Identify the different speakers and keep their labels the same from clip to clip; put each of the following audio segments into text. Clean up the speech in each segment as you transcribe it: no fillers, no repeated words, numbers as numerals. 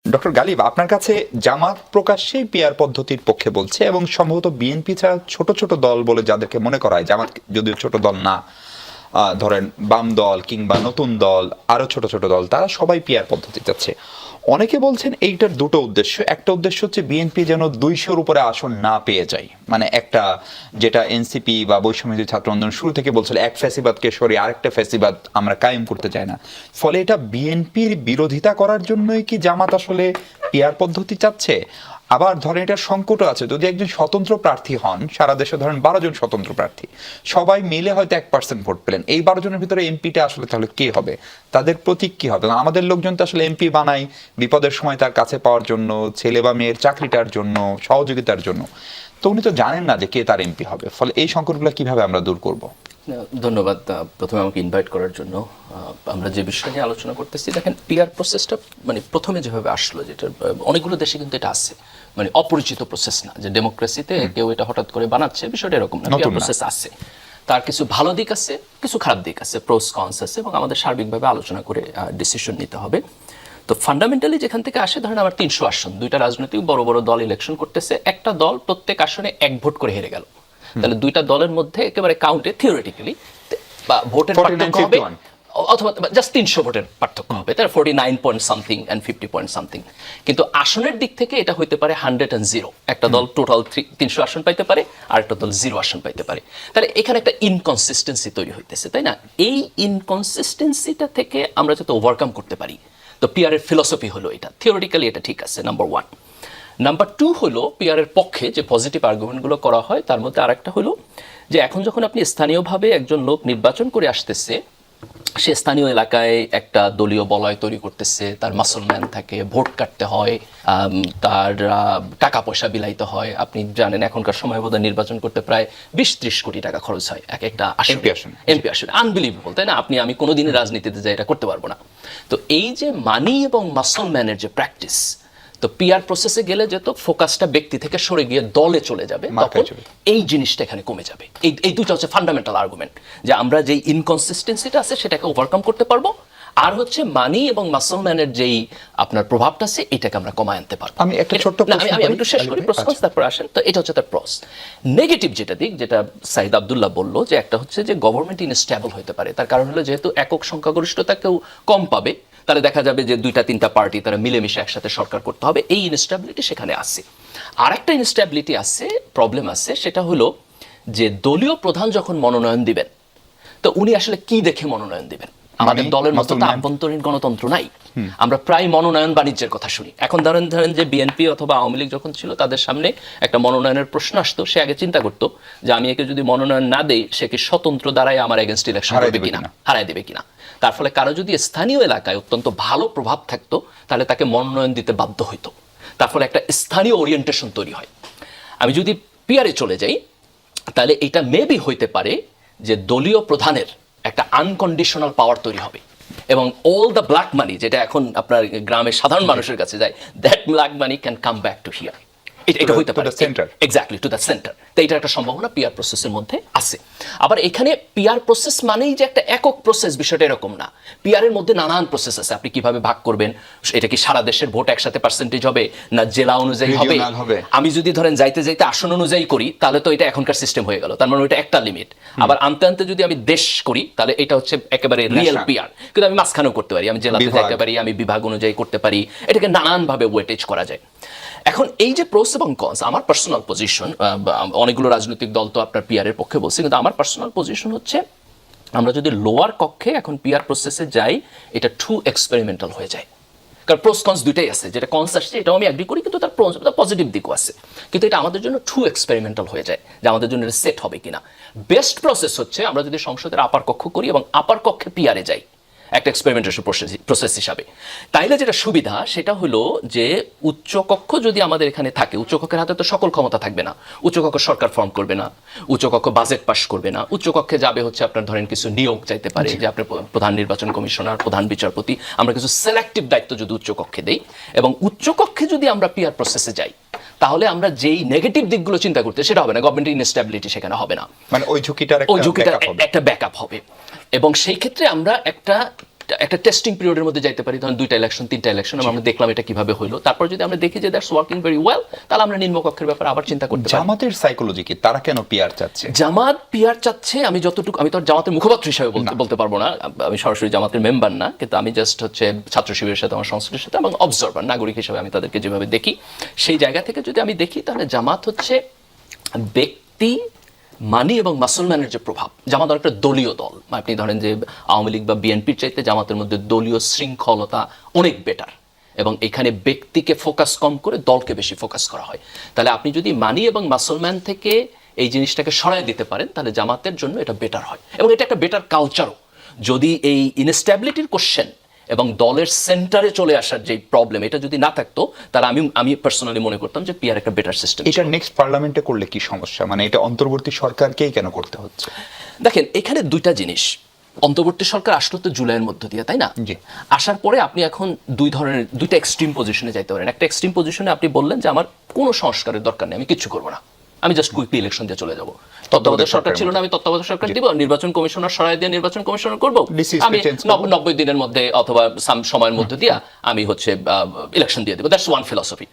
Speaker 1: Doctor Ghalib, আপনার কাছে জামাত প্রকাশ্যেই peer পদ্ধতির পক্ষে বলছে এবং সম্ভবত বিএনপি ছাড়া ছোট ছোট দল বলে যাদেরকে মনে করা হয়, জামাত যদিও ছোট দল না, ধরেন বাম দল কিংবা নতুন দল, আরো ছোট ছোট দল, তারা সবাই পিয়ার পদ্ধতি চাচ্ছে। অনেকে বলছেন এইটার দুটো উদ্দেশ্য। একটা উদ্দেশ্য হচ্ছে বিএনপি যেন 200-র উপরে আসন না পেয়ে যায়, মানে একটা যেটা এনসিপি বা বৈষম্যবিরোধী ছাত্র আন্দোলন শুরু থেকে বলছিল, এক ফ্যাসিবাদকে সরিয়ে আরেকটা ফ্যাসিবাদ আমরা কায়েম করতে চাই না। ফলে এটা বিএনপির বিরোধিতা করার জন্যই কি জামাত আসলে পিয়ার পদ্ধতি চাচ্ছে? আবার ধরেন এটার সংকটও আছে, যদি একজন স্বতন্ত্র প্রার্থী হন, সারা দেশে ধরেন 12 জন স্বতন্ত্র প্রার্থী, সবাই মিলে হয়তো 1% ভোট পেলেন, এই 12 জনের ভিতরে এমপিটা আসলে তাহলে কে হবে, তাদের প্রতীক কি হবে? আমাদের লোকজন তো আসলে এমপি বানায় বিপদের সময় তার কাছে পাওয়ার জন্য, ছেলে বা মেয়ের চাকরিটার জন্য, সহযোগিতার জন্য। তো উনি তো জানেন না যে কে তার এমপি হবে। ফলে এই সংকটগুলো কিভাবে আমরা দূর করব?
Speaker 2: ধন্যবাদ প্রথমে আমাকে ইনভাইট করার জন্য। আমরা যে বিষয় নিয়ে আলোচনা করতেছি, দেখেন পিআর প্রসেসটা মানে প্রথমে যেভাবে আসলো, যেটা অনেকগুলো দেশে কিন্তু এটা আছে, মানে অপরিচিত প্রসেস না যে ডেমোক্রেসিতে কেউ এটা হঠাৎ করে বানাচ্ছে, বিষয়টা এরকম না। পিআর প্রসেস আছে, তার কিছু ভালো দিক আছে, কিছু খারাপ দিক আছে, প্রোস কনস আছে, এবং আমাদের সার্বিকভাবে আলোচনা করে ডিসিশন নিতে হবে। তো ফান্ডামেন্টালি যেখান থেকে আসে, ধরেন আমার 300 আসন, দুইটা রাজনৈতিক বড় বড় দল ইলেকশন করতেছে, একটা দল প্রত্যেক আসনে 1 ভোট করে হেরে গেল, তাহলে দুইটা দলের মধ্যে একেবারে কাউন্টে থিওরিটিক্যালি বা ভোটের পার্থক্য হবে, অথবা জাস্ট 300 ভোটের পার্থক্য হবে, তার 49 point something and 50 point something. কিন্তু আসনের দিক থেকে এটা হইতে পারে 100 and 0, একটা দল টোটাল 300 আসন পাইতে পারে, আর একটা দল 0 আসন পাইতে পারে। তাহলে এখানে একটা ইনকনসিস্টেন্সি তৈরি হইতেছে, তাই না? এই ইনকনসিস্টেন্সিটা থেকে আমরা যাতে ওভারকাম করতে পারি, তো পিআর এর ফিলসফি হলো এটা, থিওরিটিক্যালি এটা ঠিক আছে, নাম্বার 1। নাম্বার 2 হলো পিআর এর পক্ষে যে পজিটিভ আর্গুমেন্টগুলো করা হয়, তার মধ্যে আরেকটা হলো যে এখন যখন আপনি স্থানীয়ভাবে একজন লোক নির্বাচন করে আসতেছে, সে স্থানীয় এলাকায় একটা দলীয় বলয় তৈরি করতেছে, তার মাসলম্যান থাকে, ভোট কাটতে হয়, তার টাকা পয়সা বিলাইতে হয়। আপনি জানেন এখনকার সময় বোধহয় নির্বাচন করতে প্রায় 20-30 কোটি টাকা খরচ হয় এক একটা এমপি আসনে। আনবিলিভেবল, তাই না? আমি কোনোদিনই রাজনীতিতে যাই এটা করতে পারবো না। তো এই যে মানি এবং মাসলম্যানের যে প্র্যাকটিস, তো পিআর প্রসেসে গেলে যেত ফোকাসটা ব্যক্তি থেকে সরে গিয়ে দলে চলে যাবে, তখন এই জিনিসটা এখানে কমে যাবে। এই দুটো হচ্ছে ফান্ডামেন্টাল আর্গুমেন্ট, যে আমরা যেই ইনকনসিস্টেন্সিটা আছে সেটাকে ওভারকাম করতে পারবো, আর হচ্ছে মানি এবং মাসলম্যানের যেই আপনার প্রভাবটা আছে এটাকে আমরা কমায় আনতে পারবো।
Speaker 1: আমি একটা ছোট্ট
Speaker 2: আমি একটু শেষ করি প্রশ্ন, তারপর আসেন। তো এটা হচ্ছে তার প্রস। নেগেটিভ যেটা দিক, যেটা সাইদ আব্দুল্লাহ বললো, যে একটা হচ্ছে যে গভর্নমেন্ট ইনস্টেবল হতে পারে। তার কারণ হলো যেহেতু একক সংখ্যাগরিষ্ঠতা কেউ কম পাবে, তাহলে দেখা যাবে যে 2-3টা পার্টি তারা মিলেমিশে একসাথে সরকার করতে হবে, এই ইনস্টেবিলিটি সেখানে আছে। আরেকটা ইনস্টেবিলিটি আছে, প্রবলেম আছে, সেটা হলো যে দলীয় প্রধান যখন মনোনয়ন দিবেন, তো উনি আসলে কি দেখে মনোনয়ন দিবেন? আমাদের দলের মতো তো আভ্যন্তরীণ গণতন্ত্র নাই, আমরা প্রায় মনোনয়ন বাণিজ্যের কথা শুনি। এখন ধরেন যে বিএনপি অথবা আওয়ামী লীগ যখন ছিল, তাদের সামনে একটা মনোনয়নের প্রশ্ন আসতো, সে আগে চিন্তা করতো যে আমি একে যদি মনোনয়ন না দেই, সে কি স্বতন্ত্র দ্বারাই আমার এগেনস্ট ইলেকশন করবে কিনা, হারাই দেবে কিনা। তার ফলে কারো যদি স্থানীয় এলাকায় অত্যন্ত ভালো প্রভাব থাকতো, তাহলে তাকে মনোনয়ন দিতে বাধ্য হইতো। তার ফলে একটা স্থানীয় ওরিয়েন্টেশন তৈরি হয়। আমি যদি পিআরে চলে যাই, তাহলে এটা মেবি হইতে পারে যে দলীয় প্রধানের একটা আনকন্ডিশনাল পাওয়ার তৈরি হবে, এবং অল দ্য ব্ল্যাক মানি যেটা এখন আপনার গ্রামের সাধারণ মানুষের কাছে যায়, that black money can come back to here. এটা হইতে পারে এক্স্যাক্টলি টু দ্য সেন্টার। তো এটা একটা সম্ভাবনা পিআর প্রসেসের মধ্যে আছে। আবার এখানে পিআর প্রসেস মানেই যে একটা একক প্রসেস, বিষয়টা এরকম না। পিআর এর মধ্যে নানান প্রসেস আছে, আপনি কিভাবে ভাগ করবেন, এটা কি সারা দেশের ভোট একসাথে পার্সেন্টেজ হবে, না জেলা অনুযায়ী হবে? আমি যদি ধরেন যাইতে যাইতে আসন অনুযায়ী করি, তাহলে তো এটা এখনকার সিস্টেম হয়ে গেল, তার মানে ওইটা একটা লিমিট। আবার আনতে আনতে যদি আমি দেশ করি, তাহলে এটা হচ্ছে একেবারে রিয়েল পিআর। কিন্তু আমি মাঝখানেও করতে পারি, আমি জেলাতে যাইতে পারি, আমি বিভাগ অনুযায়ী করতে পারি, এটাকে নানানভাবে ওয়েটেজ করা যায়। এখন এই যে প্রোস এবং কনস, আমার পার্সোনাল পজিশন, অনেকগুলো রাজনৈতিক দল তো আপনার পিআর এর পক্ষে বলছে, কিন্তু আমার পার্সোনাল পজিশন হচ্ছে আমরা যদি লোয়ার কক্ষে এখন পিআর প্রসেসে যাই, এটা টু এক্সপেরিমেন্টাল হয়ে যায়। কারণ প্রোস কনস দুইটাই আছে, যেটা কনস আসছে এটাও আমি অ্যাগ্রি করি, কিন্তু তার পজিটিভ দিকও আছে। কিন্তু এটা আমাদের জন্য টু এক্সপেরিমেন্টাল হয়ে যায়, যে আমাদের জন্য এটা সেট হবে কিনা। বেস্ট প্রসেস হচ্ছে আমরা যদি সংসদের আপার কক্ষ করি এবং আপার কক্ষে পিআরে যাই একটা এক্সপেরিমেন্টেশন প্রসেস হিসাবে, তাইলে যেটা সুবিধা সেটা হলো যে উচ্চকক্ষ যদি আমাদের এখানে থাকে, উচ্চকক্ষের হাতে তো সকল ক্ষমতা থাকবে না। উচ্চকক্ষ সরকার ফর্ম করবে না, উচ্চকক্ষ বাজেট পাস করবে না, উচ্চকক্ষে যাবে হচ্ছে আপনার ধরেন কিছু নিয়োগ চাইতে পারে, যে আপনার প্রধান নির্বাচন কমিশনার, প্রধান বিচারপতি, আমরা কিছু সিলেক্টিভ দায়িত্ব যদি উচ্চকক্ষে দেই, এবং উচ্চকক্ষে যদি আমরা পিআর প্রসেসে যাই, তাহলে আমরা যেই নেগেটিভ দিকগুলো চিন্তা করতে, সেটা হবে না। গভর্নমেন্টের ইনস্টেবিলিটি সেখানে হবে না,
Speaker 1: মানে ওই ঝুঁকিটার একটা ব্যাকআপ হবে।
Speaker 2: এবং সেই ক্ষেত্রে আমরা একটা একটা টেস্টিং পিরিয়ডের মধ্যে যাইতে পারি, ধরুন 2টা ইলেকশন 3টা ইলেকশন, আমরা দেখলাম এটা কিভাবে হইলো, তারপর যদি আমরা দেখি যে দ্যাটস ওয়ার্কিং ভেরি ওয়েল, তাহলে আমরা নিম্নকক্ষের ব্যাপারে আবার চিন্তা করতে পারি।
Speaker 1: জামাতের সাইকোলজি কি, তারা কেন পিআর চাচ্ছে?
Speaker 2: জামাত পিআর চাচ্ছে, আমি যতটুকু, আমি তো আর জামাতের মুখপাত্র হিসাবে বলতে পারবো না, আমি সরাসরি জামাতের মেম্বার না, কিন্তু আমি জাস্ট হচ্ছে ছাত্র শিবিরের সাথে আমার সংস্কৃতির সাথে এবং অবজারভার নাগরিক হিসাবে আমি তাদেরকে যেভাবে দেখি, সেই জায়গা থেকে যদি আমি দেখি, তাহলে জামাত হচ্ছে ব্যক্তি, মানি এবং মাসলম্যানের যে প্রভাব, জামাত একটা দলীয় দল, আপনি ধরেন যে আওয়ামী লীগ বা বিএনপির চাইতে জামাতের মধ্যে দলীয় শৃঙ্খলতা অনেক বেটার, এবং এখানে ব্যক্তিকে ফোকাস কম করে দলকে বেশি ফোকাস করা হয়। তাহলে আপনি যদি মানি এবং মাসলম্যান থেকে এই জিনিসটাকে সরাই দিতে পারেন, তাহলে জামাতের জন্য এটা বেটার হয়, এবং এটা একটা বেটার কালচারও। যদি এই ইনস্ট্যাবিলিটির কোশ্চেন এবং দলের সেন্টারে চলে আসার যে প্রবলেম, এটা যদি না থাকতো, তাহলে আমি পার্সোনালি মনে করতাম যে পিআর একটা বেটার সিস্টেম।
Speaker 1: এটা নেক্সট পার্লামেন্টে করলে কি সমস্যা, মানে এটা অন্তর্বর্তী সরকারকেই কেন করতে হচ্ছে?
Speaker 2: দেখেন, এখানে দুইটা জিনিস, অন্তর্বর্তী সরকার আসলো তো জুলাইয়ের মধ্য দিয়ে, তাই না? আসার পরে আপনি এখন দুইটা এক্সট্রিম পজিশনে যাইতে পারেন। একটা এক্সট্রিম পজিশনে আপনি বললেন যে আমার কোনো সংস্কারের দরকার নেই, আমি কিচ্ছু করবো না, আমি জাস্ট কুইকলি ইলেকশন দিয়ে চলে যাবো। তত্ত্বাবধায়ক সরকার ছিল না, আমি তত্ত্বাবধায়ক সরকার দিব, নির্বাচন কমিশনার সরাই দিয়ে নির্বাচন কমিশনার করবো, আমি 90 দিনের মধ্যে অথবা সাম সময়ের মধ্যে দিয়ে আমি হচ্ছে ইলেকশন দিয়ে দেবো। That's one philosophy.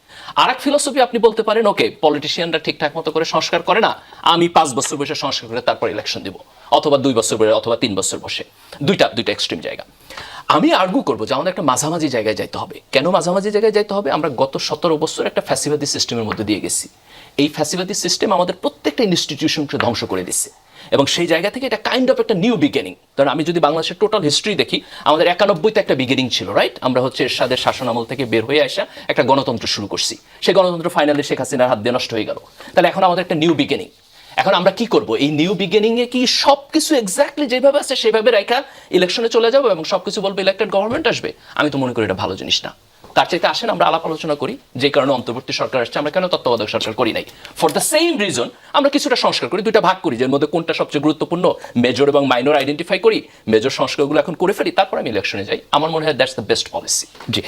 Speaker 2: আর এক ফিলসফি আপনি বলতে পারেন, ওকে, পলিটিশিয়ানরা ঠিকঠাক মতো করে সংস্কার করে না, আমি 5 বছর বসে সংস্কার করে তারপর ইলেকশন দিব, অথবা 2 বছর বসে অথবা 3 বছর বসে। দুইটা এক্সট্রিম জায়গা। আমি আর্গু করবো যে আমাদের একটা মাঝামাঝি জায়গায় যাইতে হবে। কেন মাঝামাঝি জায়গায় যাইতে হবে? আমরা গত 17 বছর একটা ফ্যাসিবাদী সিস্টেমের মধ্যে দিয়ে গেছি। এই ফ্যাসিবাদী সিস্টেম আমাদের প্রত্যেকটা ইনস্টিটিউশনকে ধ্বংস করে দিচ্ছে, এবং সেই জায়গা থেকে এটা কাইন্ড অফ একটা নিউ বিগিনিং। কারণ আমি যদি বাংলাদেশের টোটাল হিস্ট্রি দেখি, আমাদের 91-তে একটা বিগিনিং ছিল, রাইট? আমরা হচ্ছে এরশাদের শাসনামল থেকে বের হয়ে আসা একটা গণতন্ত্র শুরু করছি, সেই গণতন্ত্র ফাইনালি শেখ হাসিনার হাত দিয়ে নষ্ট হয়ে গেল। তাহলে এখন আমাদের একটা নিউ বিগিনিং। এখন আমরা কি করব? এই নিউ বিগিনিং এ কি সবকিছু এক্স্যাক্টলি যেভাবে আছে সেভাবে রাখা ইলেকশনে চলে যাবো এবং সবকিছু বলবো ইলেক্টেড গভর্নমেন্ট আসবে? আমি তো মনে করি এটা ভালো জিনিস না। তার চাইতে আসেন আমরা আলাপ আলোচনা করি, যে কারণে অন্তর্বর্তী সরকার আসছে, আমরা কেন তত্ত্বাবধায়ক সরকার করি নাই? ফর দ্য সেম রিজন আমরা কিছুটা সংস্কার করি, দুইটা ভাগ করি, যার মধ্যে কোনটা সবচেয়ে গুরুত্বপূর্ণ, মেজর এবং মাইনর আইডেন্টিফাই করি, মেজর সংস্কারগুলো এখন করে ফেলি, তারপর আমি ইলেকশনে যাই। আমার মনে হয় that's the best policy.
Speaker 1: G.